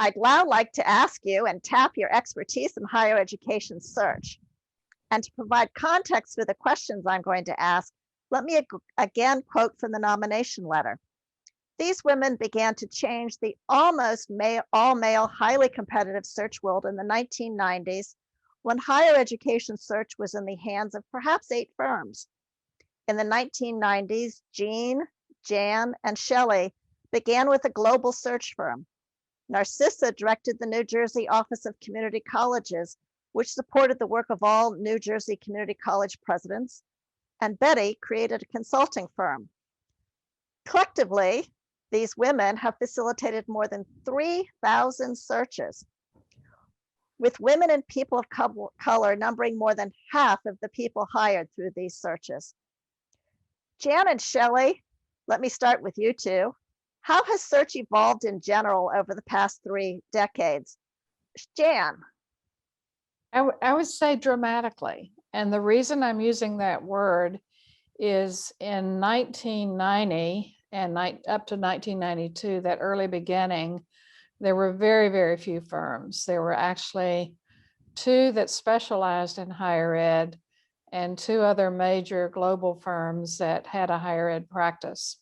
I'd now like to ask you and tap your expertise in higher education search. And to provide context for the questions I'm going to ask, let me again quote from the nomination letter. These women began to change the almost all-male, highly competitive search world in the 1990s, when higher education search was in the hands of perhaps 8 firms. In the 1990s, Jean, Jan, and Shelley began with a global search firm. Narcissa directed the New Jersey Office of Community Colleges, which supported the work of all New Jersey community college presidents, and Betty created a consulting firm. Collectively, these women have facilitated more than 3,000 searches, with women and people of color numbering more than half of the people hired through these searches. Jan and Shelley, let me start with you two. How has search evolved in general over the past 3 decades? Jan. I would say dramatically. And the reason I'm using that word is in 1990 and up to 1992, that early beginning, there were very, very few firms. There were actually 2 that specialized in higher ed and 2 other major global firms that had a higher ed practice.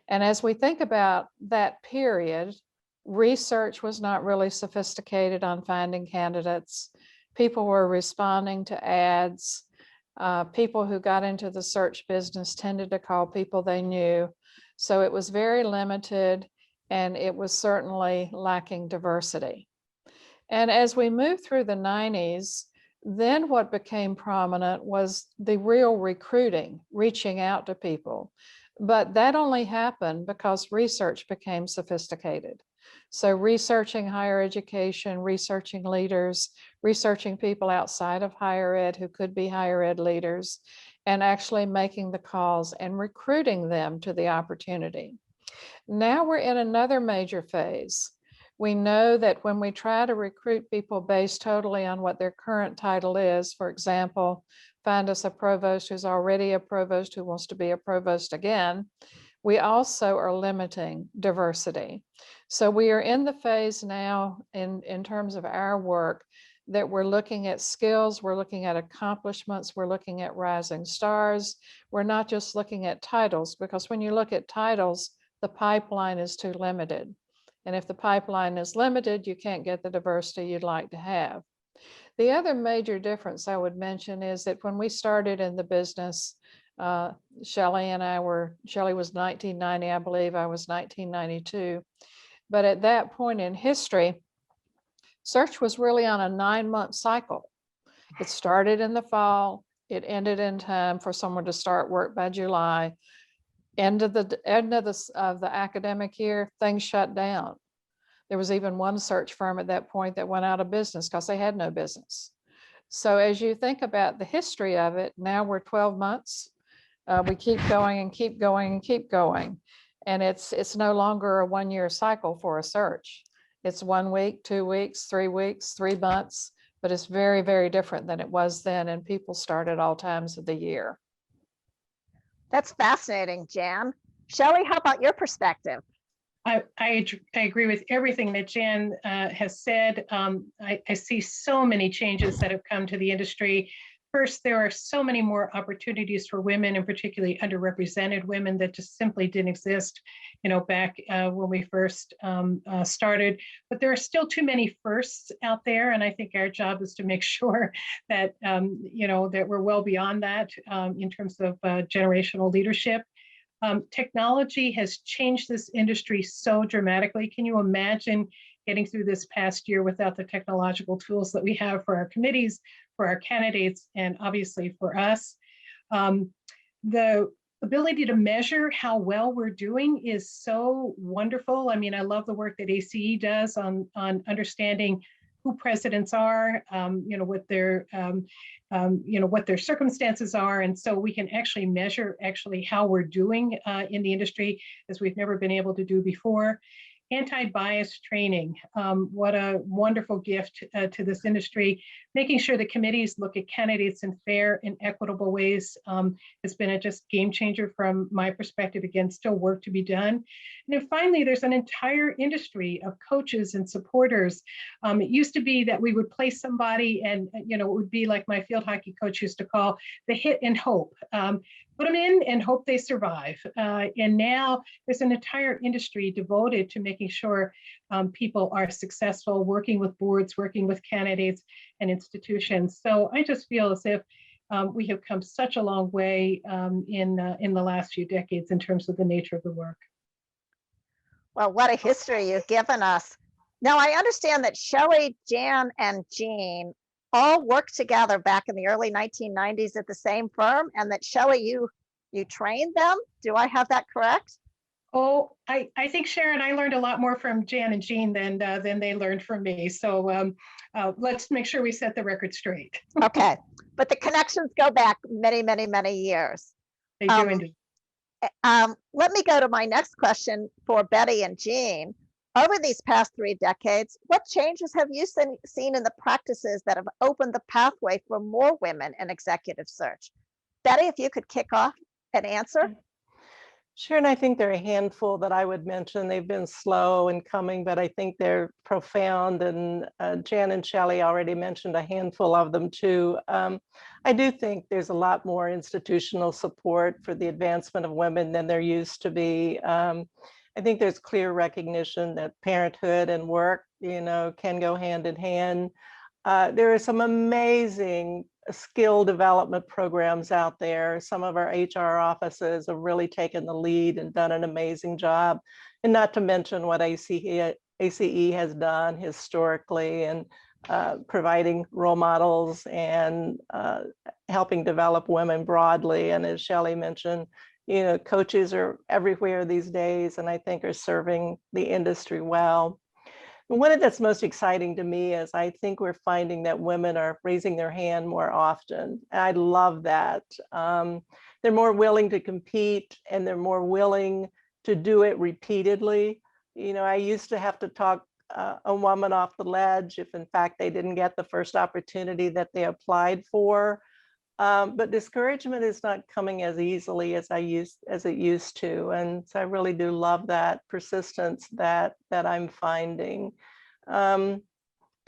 And as we think about that period, research was not really sophisticated on finding candidates. People were responding to ads. People who got into the search business tended to call people they knew. So it was very limited, and it was certainly lacking diversity. And as we moved through the 90s, then what became prominent was the real recruiting, reaching out to people. But that only happened because research became sophisticated. So researching higher education, researching leaders, researching people outside of higher ed who could be higher ed leaders, and actually making the calls and recruiting them to the opportunity. Now we're in another major phase. We know that when we try to recruit people based totally on what their current title is, for example, find us a provost who's already a provost who wants to be a provost again, we also are limiting diversity. So we are in the phase now in terms of our work that we're looking at skills, we're looking at accomplishments, we're looking at rising stars. We're not just looking at titles, because when you look at titles, the pipeline is too limited. And if the pipeline is limited, you can't get the diversity you'd like to have. The other major difference I would mention is that when we started in the business, Shelley was 1990, I believe I was 1992. But at that point in history, search was really on a 9-month cycle. It started in the fall, it ended in time for someone to start work by July. End of the academic year, things shut down. There was even one search firm at that point that went out of business because they had no business. So as you think about the history of it, now we're 12 months. We keep going and keep going and keep going. And it's no longer a 1-year cycle for a search. It's 1 week, 2 weeks, 3 weeks, 3 months, but it's very, very different than it was then. And people start at all times of the year. That's fascinating, Jan. Shelley, how about your perspective? I agree with everything that Jan has said. I see so many changes that have come to the industry. First, there are so many more opportunities for women, and particularly underrepresented women, that just simply didn't exist, back when we first started. But there are still too many firsts out there, and I think our job is to make sure that that we're well beyond that in terms of generational leadership. Technology has changed this industry so dramatically. Can you imagine getting through this past year without the technological tools that we have for our committees, for our candidates, and obviously for us? The ability to measure how well we're doing is so wonderful. I mean, I love the work that ACE does on understanding who presidents are, what their circumstances are, and so we can actually measure how we're doing in the industry as we've never been able to do before. Anti-bias training, what a wonderful gift to this industry. making sure the committees look at candidates in fair and equitable ways has been a just game changer from my perspective. Again, still work to be done. And then finally, there's an entire industry of coaches and supporters. It used to be that we would play somebody and, it would be like my field hockey coach used to call the hit and hope. Put them in and hope they survive. And now there's an entire industry devoted to making sure people are successful, working with boards, working with candidates and institutions. So I just feel as if we have come such a long way in the last few decades in terms of the nature of the work. Well, what a history you've given us. Now, I understand that Shelley, Jan, and Jean all worked together back in the early 1990s at the same firm, and that Shelley, you trained them. Do I have that correct? Oh, I think, Sharon, I learned a lot more from Jan and Jean than they learned from me. So let's make sure we set the record straight. Okay, but the connections go back many, many, many years. They do indeed. Let me go to my next question for Betty and Jean. Over these past 3 decades, what changes have you seen in the practices that have opened the pathway for more women in executive search? Betty, if you could kick off and answer. Sure, and I think there are a handful that I would mention. They've been slow in coming, but I think they're profound. And Jan and Shelley already mentioned a handful of them too. I do think there's a lot more institutional support for the advancement of women than there used to be. I think there's clear recognition that parenthood and work, can go hand in hand. There are some amazing skill development programs out there. Some of our HR offices have really taken the lead and done an amazing job. And not to mention what ACE has done historically and providing role models and helping develop women broadly. And as Shelley mentioned, coaches are everywhere these days, and I think are serving the industry well. And one of that's most exciting to me is I think we're finding that women are raising their hand more often. And I love that. They're more willing to compete, and they're more willing to do it repeatedly. I used to have to talk a woman off the ledge if in fact they didn't get the first opportunity that they applied for. But discouragement is not coming as easily as it used to. And so I really do love that persistence that I'm finding. Jan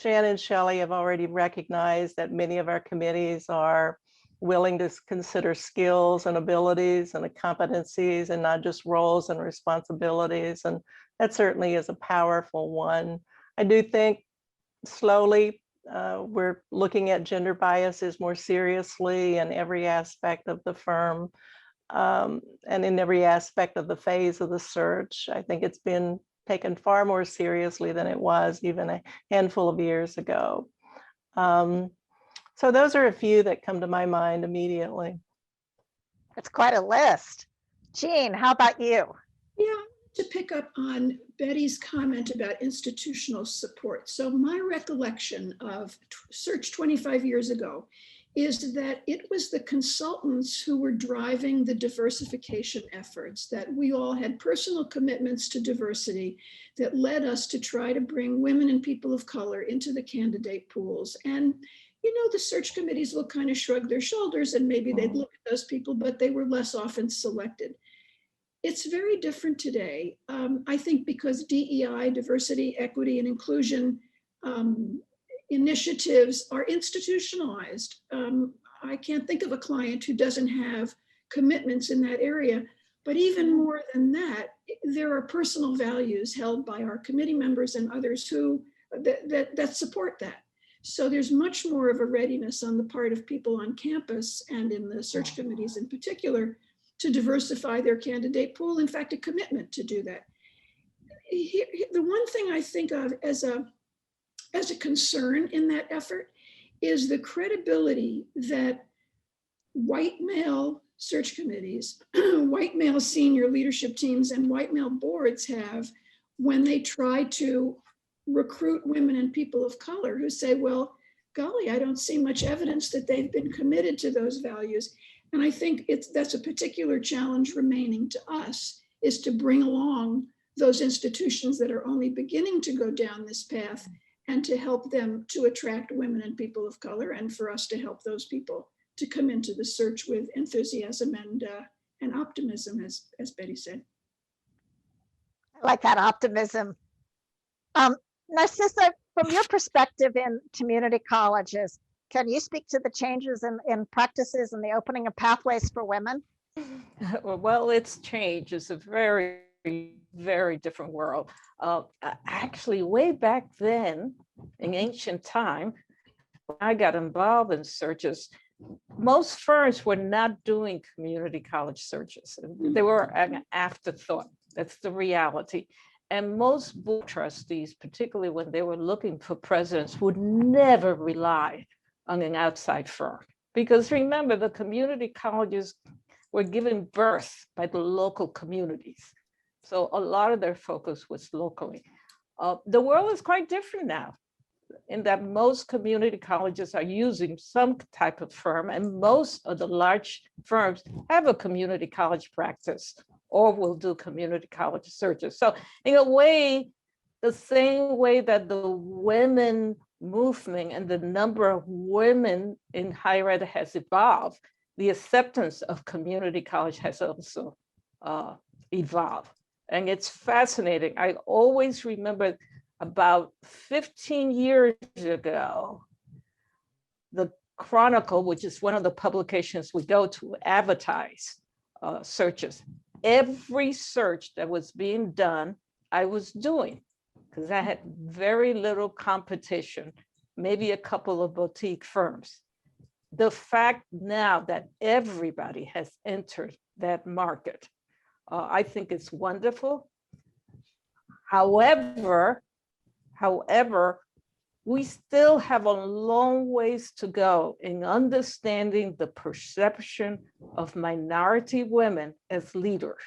and Shelley have already recognized that many of our committees are willing to consider skills and abilities and competencies and not just roles and responsibilities. And that certainly is a powerful one. I do think slowly, we're looking at gender biases more seriously in every aspect of the firm and in every aspect of the phase of the search. I think it's been taken far more seriously than it was even a handful of years ago. So those are a few that come to my mind immediately. It's quite a list. Jean, how about you? Yeah, to pick up on Betty's comment about institutional support. So my recollection of search 25 years ago is that it was the consultants who were driving the diversification efforts, that we all had personal commitments to diversity that led us to try to bring women and people of color into the candidate pools. And the search committees will kind of shrug their shoulders and maybe they'd look at those people, but they were less often selected. It's very different today, I think, because DEI, diversity, equity, and inclusion initiatives are institutionalized. I can't think of a client who doesn't have commitments in that area, but even more than that, there are personal values held by our committee members and others who that support that. So there's much more of a readiness on the part of people on campus and in the search committees in particular to diversify their candidate pool. In fact, a commitment to do that. The one thing I think of as a concern in that effort is the credibility that white male search committees, white male senior leadership teams, and white male boards have when they try to recruit women and people of color who say, well, golly, I don't see much evidence that they've been committed to those values. And I think that's a particular challenge remaining to us, is to bring along those institutions that are only beginning to go down this path and to help them to attract women and people of color, and for us to help those people to come into the search with enthusiasm and optimism, as Betty said. I like that optimism. Narcissa, from your perspective in community colleges, can you speak to the changes in practices and the opening of pathways for women? Well, it's changed. It's a very, very different world. Actually, way back then, in ancient time, when I got involved in searches, most firms were not doing community college searches. They were an afterthought. That's the reality. And most board trustees, particularly when they were looking for presidents, would never rely on an outside firm. Because remember, the community colleges were given birth by the local communities. So a lot of their focus was locally. The world is quite different now, in that most community colleges are using some type of firm, and most of the large firms have a community college practice or will do community college searches. So in a way, the same way that the women movement and the number of women in higher ed has evolved, the acceptance of community college has also evolved. And it's fascinating. I always remember about 15 years ago, the Chronicle, which is one of the publications we go to, advertise searches. Every search that was being done, I was doing, because I had very little competition, maybe a couple of boutique firms. The fact now that everybody has entered that market, I think it's wonderful. However, we still have a long ways to go in understanding the perception of minority women as leaders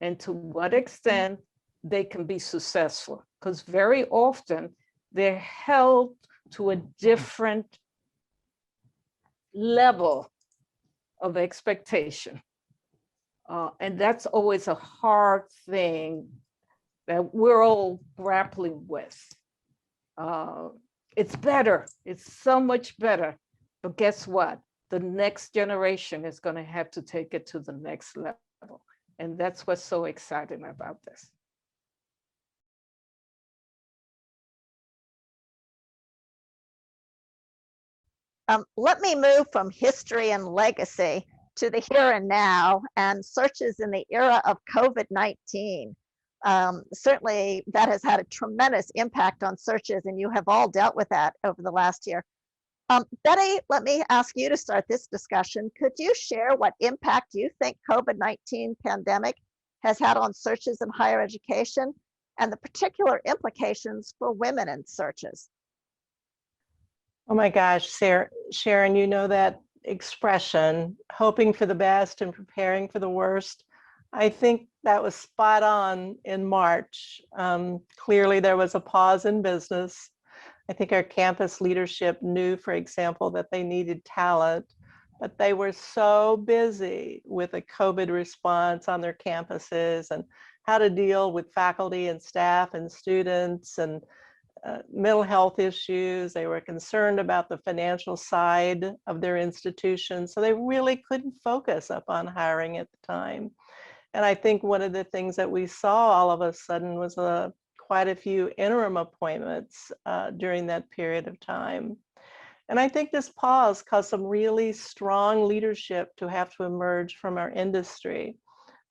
and to what extent they can be successful. Because very often they're held to a different level of expectation. And that's always a hard thing that we're all grappling with. It's better, it's so much better, but guess what? The next generation is going to have to take it to the next level. And that's what's so exciting about this. Let me move from history and legacy to the here and now and searches in the era of COVID-19. Certainly that has had a tremendous impact on searches, and you have all dealt with that over the last year. Betty, let me ask you to start this discussion. Could you share what impact you think COVID-19 pandemic has had on searches in higher education and the particular implications for women in searches? Oh my gosh, Sharon, you know that expression, hoping for the best and preparing for the worst. I think that was spot on in March. Clearly there was a pause in business. I think our campus leadership knew, for example, that they needed talent, but they were so busy with a COVID response on their campuses and how to deal with faculty and staff and students and mental health issues. They were concerned about the financial side of their institution. So they really couldn't focus up on hiring at the time. And I think one of the things that we saw all of a sudden was quite a few interim appointments during that period of time. And I think this pause caused some really strong leadership to have to emerge from our industry.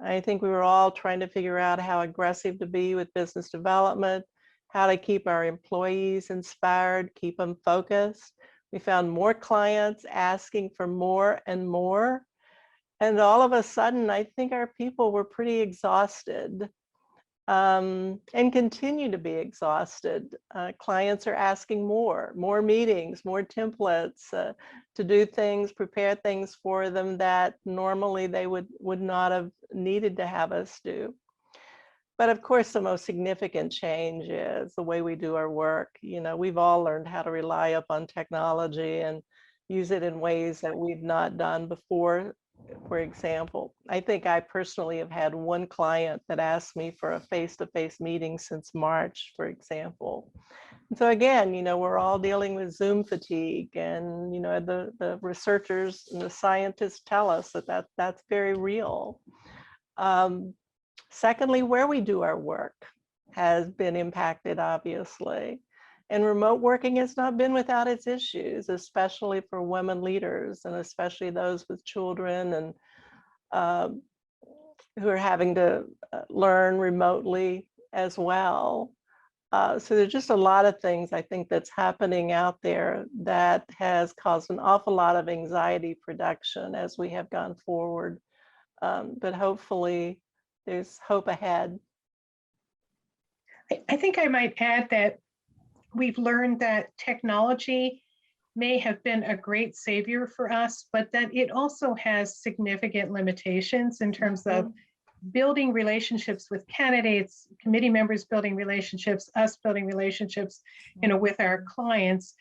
I think we were all trying to figure out how aggressive to be with business development, how to keep our employees inspired, keep them focused. We found more clients asking for more and more. And all of a sudden, I think our people were pretty exhausted and continue to be exhausted. Clients are asking more meetings, more templates to do things, prepare things for them that normally they would not have needed to have us do. But of course, the most significant change is the way we do our work. You know, we've all learned how to rely upon technology and use it in ways that we've not done before. For example, I think I personally have had one client that asked me for a face-to-face meeting since March, for example. So again, we're all dealing with Zoom fatigue, and the researchers and the scientists tell us that that's very real. Secondly, where we do our work has been impacted, obviously. And remote working has not been without its issues, especially for women leaders, and especially those with children and who are having to learn remotely as well. So there's just a lot of things I think that's happening out there that has caused an awful lot of anxiety production as we have gone forward. But hopefully there's hope ahead. I think I might add that we've learned that technology may have been a great savior for us, but that it also has significant limitations in terms of building relationships with candidates, committee members building relationships, us building relationships, with our clients.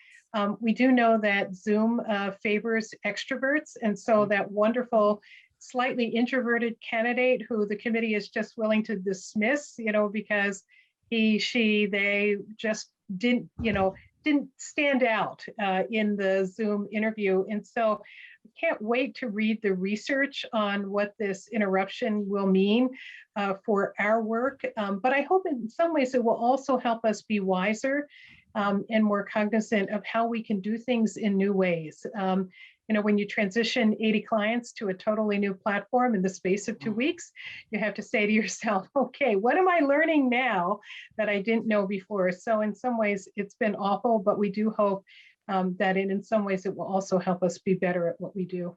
We do know that Zoom favors extroverts, and so that wonderful, slightly introverted candidate who the committee is just willing to dismiss, because they just didn't stand out in the Zoom interview. And so I can't wait to read the research on what this interruption will mean for our work. But I hope in some ways it will also help us be wiser and more cognizant of how we can do things in new ways. When you transition 80 clients to a totally new platform in the space of 2 weeks, you have to say to yourself, okay, what am I learning now that I didn't know before? So in some ways it's been awful, but we do hope that in some ways it will also help us be better at what we do.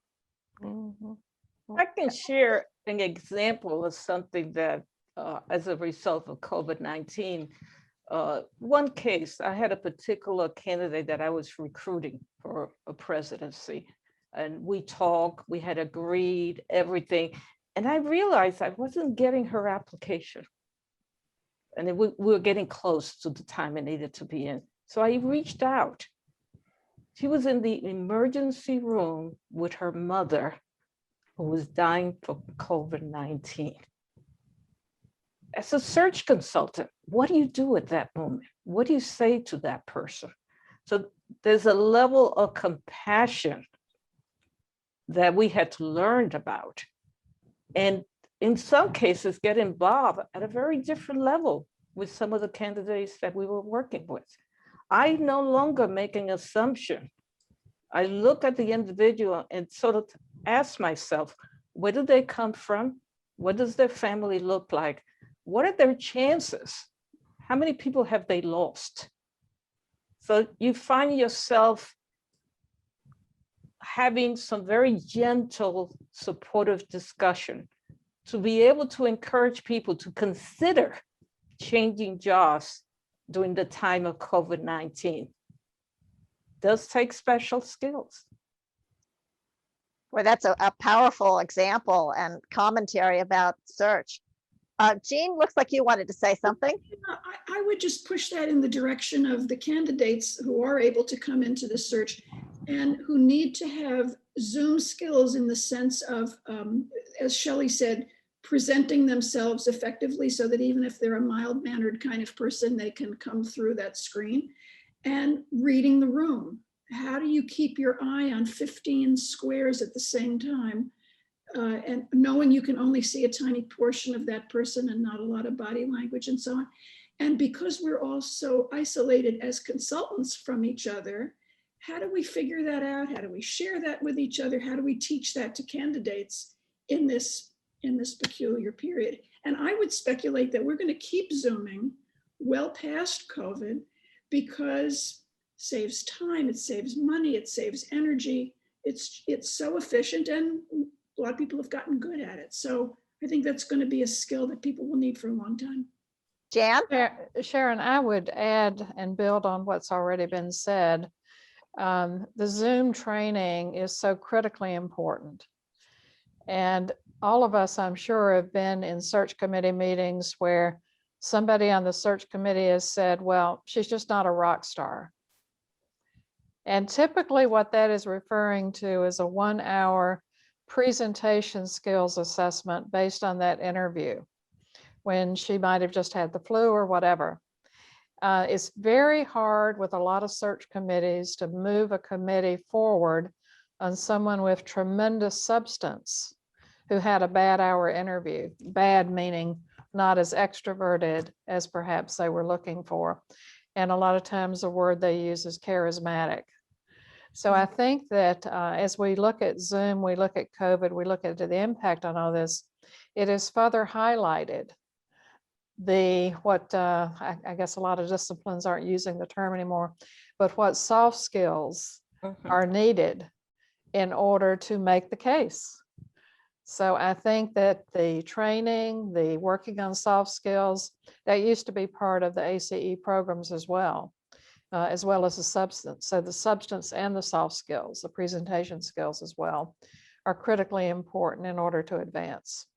I can share an example of something that as a result of COVID-19, one case, I had a particular candidate that I was recruiting for a presidency. And we talked, we had agreed everything. And I realized I wasn't getting her application. And we were getting close to the time it needed to be in. So I reached out. She was in the emergency room with her mother, who was dying from COVID-19. As a search consultant, what do you do at that moment? What do you say to that person? So there's a level of compassion that we had to learn about. And in some cases, get involved at a very different level with some of the candidates that we were working with. I no longer make an assumption. I look at the individual and sort of ask myself, where do they come from? What does their family look like? What are their chances? How many people have they lost? So you find yourself having some very gentle, supportive discussion to be able to encourage people to consider changing jobs during the time of COVID-19. Does take special skills. Well, that's a powerful example and commentary about search. Jean, looks like you wanted to say something. I would just push that in the direction of the candidates who are able to come into the search and who need to have Zoom skills in the sense of, as Shelley said, presenting themselves effectively so that even if they're a mild-mannered kind of person, they can come through that screen, and reading the room. How do you keep your eye on 15 squares at the same time? And knowing you can only see a tiny portion of that person and not a lot of body language and so on. And because we're all so isolated as consultants from each other, how do we figure that out? How do we share that with each other? How do we teach that to candidates in this peculiar period? And I would speculate that we're going to keep Zooming well past COVID because it saves time, it saves money, it saves energy. It's so efficient, and a lot of people have gotten good at it. So I think that's going to be a skill that people will need for a long time. Jan? Sharon, I would add and build on what's already been said. The Zoom training is so critically important. And all of us, I'm sure, have been in search committee meetings where somebody on the search committee has said, well, she's just not a rock star. And typically what that is referring to is a 1-hour presentation skills assessment based on that interview, when she might have just had the flu or whatever. It's very hard with a lot of search committees to move a committee forward on someone with tremendous substance who had a bad hour interview. Bad meaning not as extroverted as perhaps they were looking for. And a lot of times the word they use is charismatic. So I think that as we look at Zoom, we look at COVID, we look at the impact on all this, it has further highlighted I guess a lot of disciplines aren't using the term anymore, but what soft skills are needed in order to make the case. So I think that the training, the working on soft skills, that used to be part of the ACE programs as well as the substance. So the substance and the soft skills, the presentation skills as well, are critically important in order to advance.